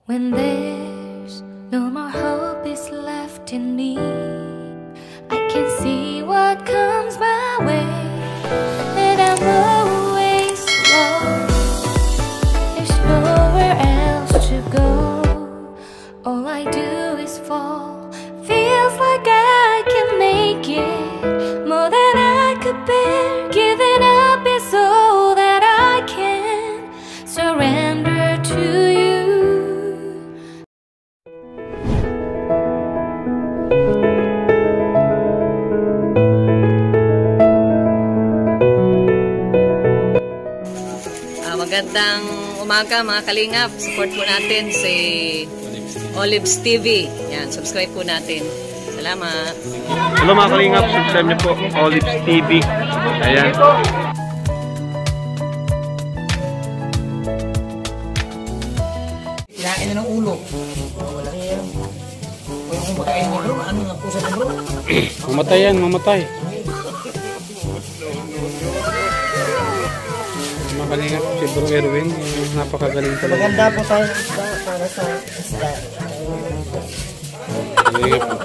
When there's no more hope is left in me, I can see what comes my way, and I'm always lost. There's nowhere else to go. All I do is fall. Feels like I can make it more than I could bear. Giving up is all that I can surrender to you. Magandang umaga mga kalingap. Support po natin si Olives TV. Yan, subscribe po natin. Salamat. Hello mga kalingap, subscribe niyo po Olives TV. Ayan. Kinain na ng ulo. Wala yan. Kung kumakain mo bro, ano nga pusa mo bro? Mamatay yan, mamatay. Mga kalingap, si Bro Erwin, napakagaling talaga. Maganda po tayo isda para sa isda. Kalingap po.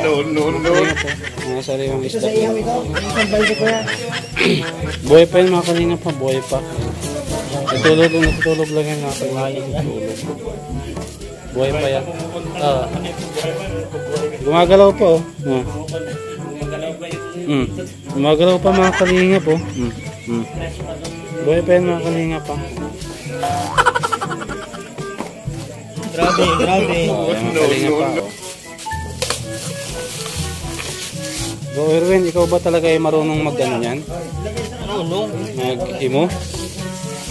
No. Mga sariwang Ito isda. sa ihaw ito, isang balde ko yan. Buhay pa yun mga kalingap pa, buhay pa. Natutulog lang yan mga kalingap. Buhay pa yan. Gumagalaw pa oh. Gumagalaw pa mga kalingap oh. Buhay pa yan mga kalingap pa. Grabe. Mga kalingap pa oh. Bro Erwin, ikaw ba talaga ay marunong mag-ano yan? Marunong? Mag-imo?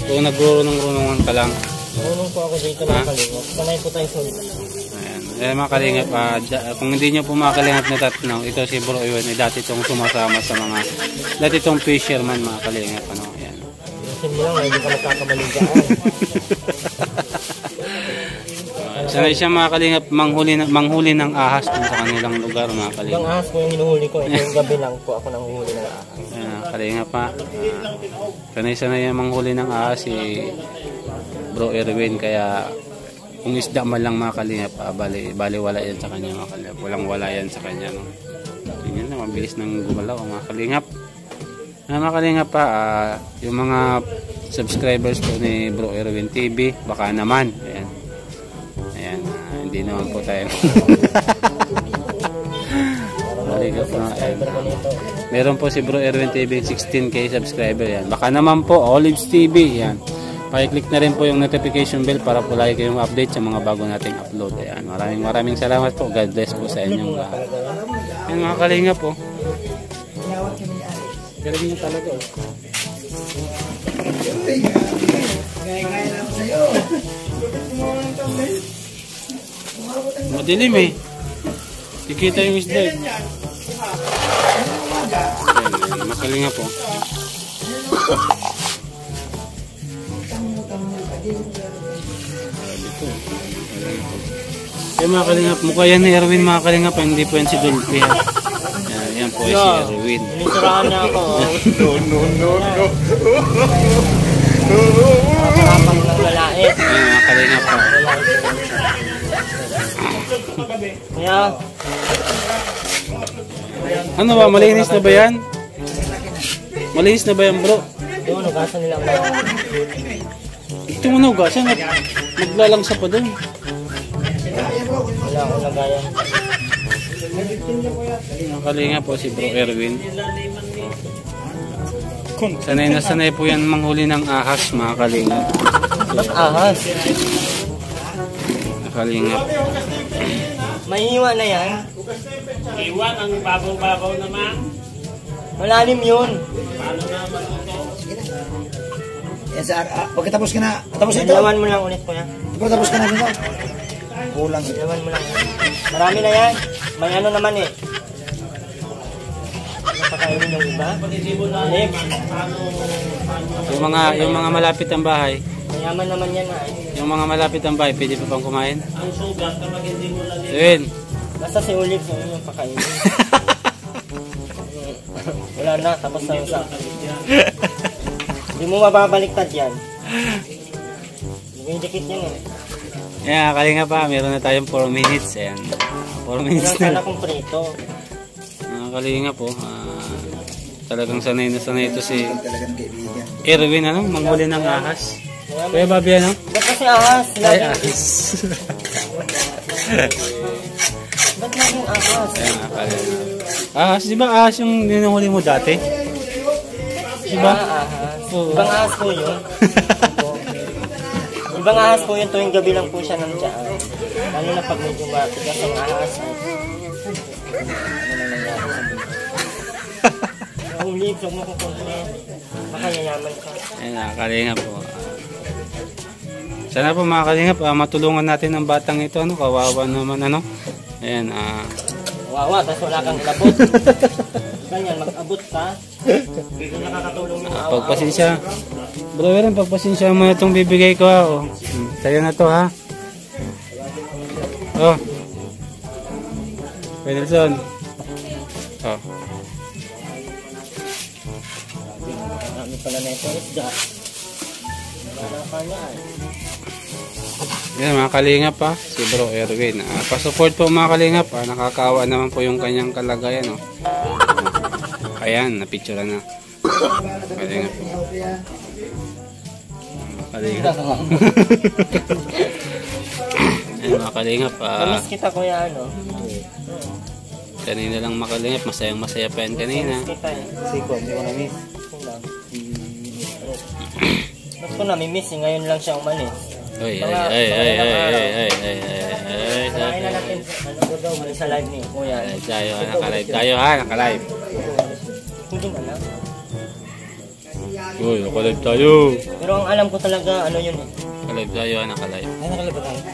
O nag-runong-runongan ka lang? Marunong po ako dito mga kalingap. Sanay po tayo sulta. Ayan mga kalingap, kung hindi nyo po mga kalingap natatanaw, ito si Bro Erwin, dati itong sumasama sa mga, dati itong fisherman mga kalingap, ano, ayan. Kasi mo lang, hindi ka magkakamaling dyan. Sanay siya mga kalingap, manghuli ng ahas kung sa kanilang lugar mga kalingap. Yung ahas ko yung hinuhuli ko, yung gabi lang po ako nanguhuli ng ahas. Ayan, kalingap pa. Sanay yung manghuli ng ahas si Bro Erwin, kaya kung isda man lang mga kalingap, bali wala yan sa kanya mga kalingap. Walang wala yan sa kanya. No? Tingnan na, mabilis nang gumalaw mga kalingap. Mga kalingap pa, yung mga subscribers po ni Bro Erwin TV, baka naman. Ayan, hindi naman po tayo. Kalingap na, meron po si Bro Erwin TV 16k subscriber yan. Baka naman po Olives TV yan. Paki-click na rin po yung notification bell para po lagi kayong update sa mga bago nating upload. Ayan, maraming salamat po. God bless po sa inyong lahat. Ayan mga kalingap po. Galing nyo talaga oh. Gaya-gaya lang sa'yo. Madilim eh. Kikita yung isda eh. Ayan, makalingap po. Kaya mga kalingap, mukha yan ni Erwin mga kalingap, hindi po yan si Dolphy ha. Yan po si Erwin. Inisiraan na ako. No. Nakakapang ng lalait. Ayan mga kalingap po. Kaya, Ano ba, malinis na ba yan? Malinis na ba yan bro? yun, nugasan nila ako. Ito mo nugasan at maglalangsa pa dun. Wala akong nagaya. Mga kalingap po si Bro Erwin. Sanay na sanay po yan manghuli ng ahas mga kalingap. Ba't ahas? Mga kalingap. May hiwa na yan. Iwan ang babaw-babaw naman. Malalim yun. Yes, pagkatapos ka na, tapos ito. Lawan mo lang ulit ko yan. Pagkatapos ka na dito. Kulang. Lawan mo lang. Marami na yan. May ano naman eh. Napakainin yung iba. Next. Yung mga malapit ang bahay. Mayaman naman yan ha. Yung mga malapit ang bahay, pwede pa bang kumain? Ang sugat kapag hindi mo lang Erwin. Basta si Olive yung pakainin. Wala na, tapos na yung sa. Hindi mo mababaliktad yan. Yung dikit yun eh. Yeah, kalinga pa, meron na tayong 4 minutes. Ayan. 4 minutes Meron na. sana kong prito. Kalinga po. Talagang sanay na sanay ito si Talagang kaibigan. Erwin, ano? Manghuli ng ahas. Kuya Bobby, ano? Ba't kasi ahas? Ay, ahas. Ba't laging ahas? Ayan, kalinga. Ahas, di ba ahas yung ninahuli mo dati? Di ba? Ahas. Oo. Ibang ahas po yun. Ibang ahas po yun, tuwing gabi lang po siya nandiyan. Lalo na pag medyo matigas ang ahas. Ano na nangyari sa mundo? Mahulib, huwag mo kukunin. Baka yayaman ka. Ayan, kalinga po. Sana po mga kalingap, matulungan natin ang batang ito, ano, kawawa naman, ano. Ayan, Wawa, tapos wala kang labot. Ganyan, mag-abot ka. Hindi nakakatulong yung awa. pagpasensya. Bro, meron, pagpasensya mo itong bibigay ko, ha. Oh. Sa'yo na to, ha. Oh. Penelson. Oh. Marami pala na ito isda. Wala pa yan. Yan mga kalingap, ha. Si Bro Erwin. Pasupport po mga kalingap, ha. Nakakaawa naman po yung kanyang kalagayan, oh. Ayan, napicture na. Kalingap. Kalingap. Ayan mga kalingap, Namiss kita kuya ano. kanina lang makalingap, masayang masaya pa yan kanina. Namiss kita eh. Siko, hindi ko na-miss. Ba't ko namimiss eh, ngayon lang siya umalis. Ay, Mga- ay, ay, mga ay, araw. ay, ay, ay, ay, Kaya na natin ano gagawin sa live ni kuya. ay, tayo, nakalive tayo, ha, nakalive. Hindi na lang. Uy, nakalive tayo. Pero ang alam ko talaga ano yun eh. Nakalive tayo, ha, nakalive. Ay nakalabas tayo. Oh.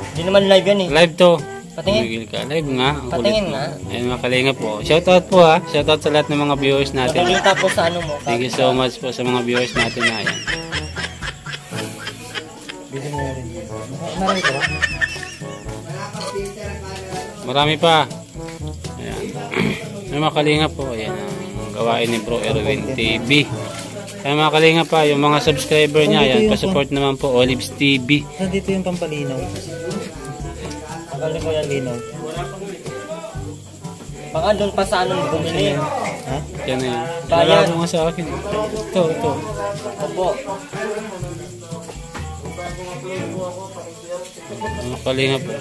Hindi naman live yan eh. Live to. Patingin. Tumigil ka. Live nga. Ang kulit Patingin mo. nga. Ayun mga kalingap po. Shoutout po, ha. Shoutout sa lahat ng mga viewers natin. Nakikita po sa ano mo. Thank you so much po sa mga viewers natin na yan. Marami ka ba? Marami pa. Ayan. May mga kalingap po. Ayan ang gawain ni Bro Erwin TV. Kaya mga kalingap pa, yung mga subscriber niya, ayan, pa-support naman po, Olives TV. Nandito yung pampalinaw. Akala ko yan linaw. Baka doon pa sa anong bumili. Ha? Yan na yun. Bayan. Nalabo nga sa akin. Ito. Opo. Mga kalingap po.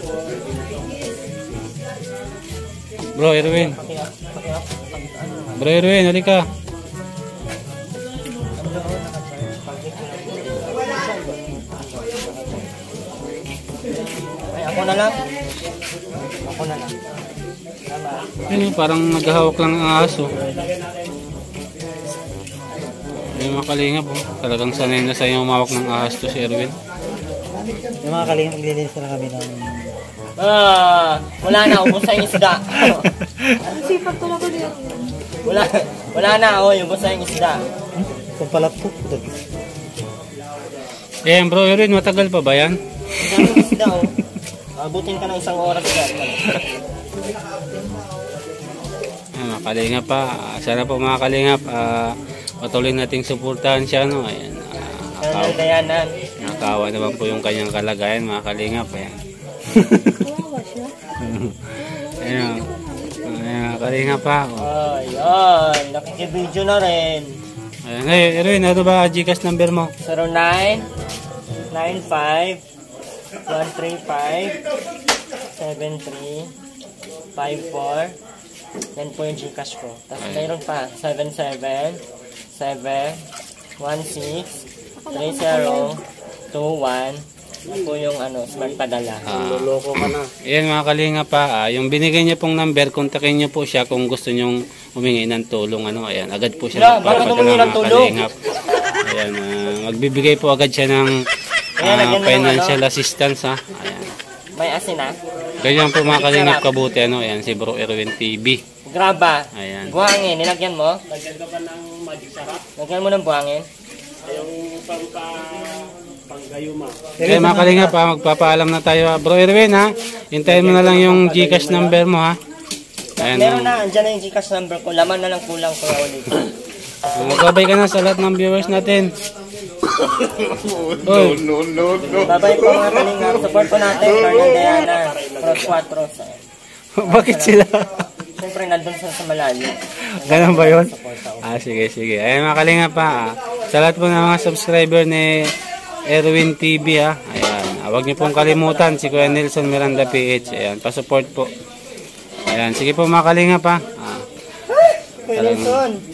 Bro Erwin. Bro Erwin, halika. Ay, ako na lang. Ako na lang. Ayun, parang naghahawak lang ang aso. Yung mga kalingap po. Talagang sanay na sa'yo umawak ng ahas to si Erwin. Yung mga kalingap, maglilinis na kami ng... Wala na, ubos na yung isda. Wala na, ubos na yung isda. Pampalapok. Eh, Bro Erwin, matagal pa ba yan? Ang daming isda, oh. Abutin ka ng 1 oras ka. Mga kalingap pa. Sana po mga kalingap, patuloy nating suportahan siya, no? Ayan. Colonel Dayanan. Nakakawa naman po yung kanyang kalagayan, mga kalingap. Ayan. Ayan. Ayan, kalingap pa. Oh. Ay, nakikibidyo na rin. Ayan. Hey, Erwin, ano ba Gcash number mo? 0995-135-7354. Yan po yung Gcash ko. Tapos mayroon pa 771630221. Yan po yung smart padala. Loko ka na. Ayan mga kalingap pa. Yung binigay niya pong number, kontakin niyo po siya kung gusto niyong humingi ng tulong. Ayan, agad po siya Bakit humingi ng tulong? Ayan, magbibigay po agad siya ng financial assistance, ha. Ayan. May asin na. Ganyan po mga kalingap kabuti, Ayan, si Bro Erwin TV. Graba. Ayan. Buhangin, nilagyan mo? Lagyan ka ba ng magic sarap? Lagyan mo ng buhangin? Yung panggayuma. Okay mga kalingap, magpapaalam na tayo, ha. Bro Erwin, ha. Hintayin mo na lang yung Gcash number mo, ha. Ayan, Meron na, andyan na yung Gcash number ko. Laman na lang kulang ko ulit. Magbabay ka na sa lahat ng viewers natin. Oh, Babay po mga kalingap. Support po natin. Carmen Diana. Cross 4. bakit sila? Siyempre, nandun sa malayo. Ganun ba yun? Sige, sige. Ayan mga kalinga pa. Sa lahat po ng mga subscriber ni Erwin TV Ayan. Huwag niyo pong kalimutan si Kuya Nelson Miranda PH. Ayan, pa-support po. Ayan, sige po mga kalinga pa. Kuya Nelson.